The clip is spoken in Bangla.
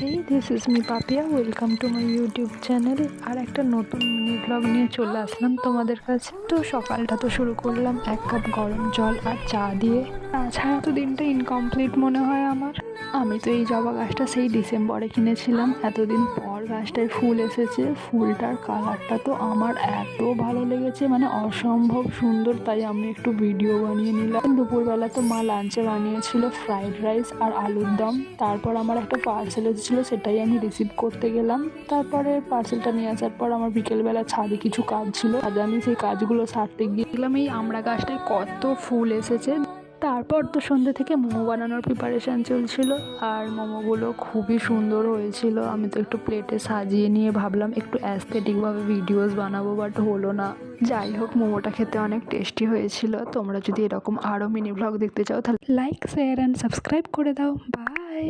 Hey, this is me Papiya, welcome to my YouTube channel. আর একটা নতুন মিনি ব্লগ নিয়ে চলে আসলাম তোমাদের কাছে। তো সকালটা তো শুরু করলাম 1 কাপ গরম জল আর চা দিয়ে। তাছাড়া তো দিনটা ইনকমপ্লিট মনে হয় আমার। আমি তো এই জবা গাছটা সেই ডিসেম্বরে কিনেছিলাম, এতদিন পর গাছটায় ফুল এসেছে। ফুলটার কালারটা তো আমার এত ভালো লেগেছে, মানে অসম্ভব সুন্দর। তাই আমি একটু ভিডিও বানিয়ে নিলাম। দুপুরবেলা তো মা লাঞ্চে বানিয়েছিল ফ্রাইড রাইস আর আলুর দম। তারপর আমার একটা পার্সেল এসেছিল, সেটাই আমি রিসিভ করতে গেলাম। তারপরে পার্সেলটা নিয়ে আসার পর আমার বিকেলবেলা ছাদে কিছু কাজ ছিল, আজ আমি সেই কাজগুলো সারতে গিয়েছিলাম। এই আমড়া গাছটায় কত ফুল এসেছে। তারপর তো সন্ধ্যে থেকে মোমো বানানোর প্রিপারেশান চলছিল, আর মোমোগুলো খুবই সুন্দর হয়েছিল। আমি তো একটু প্লেটে সাজিয়ে নিয়ে ভাবলাম একটু অ্যাস্থেটিকভাবে ভিডিওস বানাবো, বাট হলো না। যাই হোক, মোমোটা খেতে অনেক টেস্টি হয়েছিল। তোমরা যদি এরকম আরও মিনি ব্লগ দেখতে চাও তাহলে লাইক, শেয়ার অ্যান্ড সাবস্ক্রাইব করে দাও। বাই।